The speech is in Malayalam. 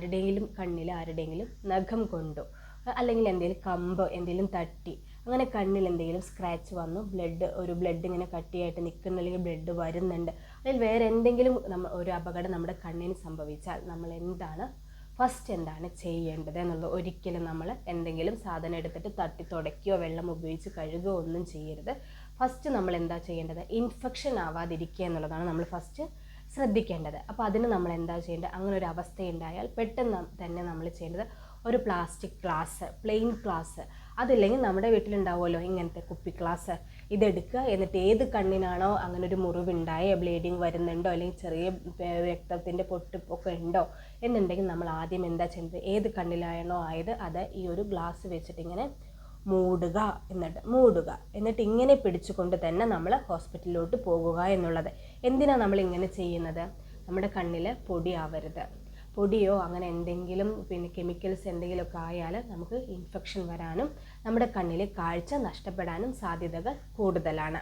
ആരുടെയെങ്കിലും കണ്ണിൽ ആരുടെയെങ്കിലും നഖം കൊണ്ടോ അല്ലെങ്കിൽ എന്തെങ്കിലും കമ്പ് എന്തെങ്കിലും തട്ടി അങ്ങനെ കണ്ണിൽ എന്തെങ്കിലും സ്ക്രാച്ച് വന്നു ബ്ലഡ് ഇങ്ങനെ കട്ടിയായിട്ട് നിൽക്കുന്ന അല്ലെങ്കിൽ ബ്ലഡ് വരുന്നുണ്ട് അല്ലെങ്കിൽ വേറെ എന്തെങ്കിലും ഒരു അപകടം നമ്മുടെ കണ്ണിന് സംഭവിച്ചാൽ നമ്മൾ ഫസ്റ്റ് എന്താണ് ചെയ്യേണ്ടത് എന്നുള്ളത്. ഒരിക്കലും നമ്മൾ എന്തെങ്കിലും സാധനം എടുത്തിട്ട് തട്ടി തുടയ്ക്കുകയോ വെള്ളം ഉപയോഗിച്ച് കഴുകുകയോ ഒന്നും ചെയ്യരുത്. ഫസ്റ്റ് നമ്മൾ എന്താ ചെയ്യേണ്ടത്, ഇൻഫെക്ഷൻ ആവാതിരിക്കുക എന്നുള്ളതാണ് നമ്മൾ ഫസ്റ്റ് ശ്രദ്ധിക്കേണ്ടത്. അപ്പോൾ അതിന് നമ്മൾ എന്താ ചെയ്യേണ്ടത്, അങ്ങനെ ഒരു അവസ്ഥയുണ്ടായാൽ പെട്ടെന്ന് തന്നെ നമ്മൾ ചെയ്യേണ്ടത് ഒരു പ്ലാസ്റ്റിക് ഗ്ലാസ്, പ്ലെയിൻ ഗ്ലാസ്, അതില്ലെങ്കിൽ നമ്മുടെ വീട്ടിലുണ്ടാവുമല്ലോ ഇങ്ങനത്തെ കുപ്പി ഗ്ലാസ്, ഇതെടുക്കുക. എന്നിട്ട് ഏത് കണ്ണിനാണോ അങ്ങനെ ഒരു മുറിവുണ്ടായോ, ബ്ലീഡിങ് വരുന്നുണ്ടോ അല്ലെങ്കിൽ ചെറിയ രക്തത്തിൻ്റെ പൊട്ടിപ്പൊക്കെ ഉണ്ടോ എന്നുണ്ടെങ്കിൽ നമ്മൾ ആദ്യം എന്താ ചെയ്യുന്നത്, ഏത് കണ്ണിലാണോ ആയത് അത് ഈ ഒരു ഗ്ലാസ് വെച്ചിട്ട് ഇങ്ങനെ മൂടുക. എന്നിട്ട് ഇങ്ങനെ പിടിച്ചുകൊണ്ട് തന്നെ നമ്മൾ ഹോസ്പിറ്റലിലോട്ട് പോകുക എന്നുള്ളത്. എന്തിനാണ് നമ്മൾ ഇങ്ങനെ ചെയ്യുന്നത്, നമ്മുടെ കണ്ണിൽ പൊടിയോ അങ്ങനെ എന്തെങ്കിലും കെമിക്കൽസ് എന്തെങ്കിലുമൊക്കെ ആയാൽ നമുക്ക് ഇൻഫെക്ഷൻ വരാനും നമ്മുടെ കണ്ണിലെ കാഴ്ച നഷ്ടപ്പെടാനും സാധ്യതകൾ കൂടുതലാണ്.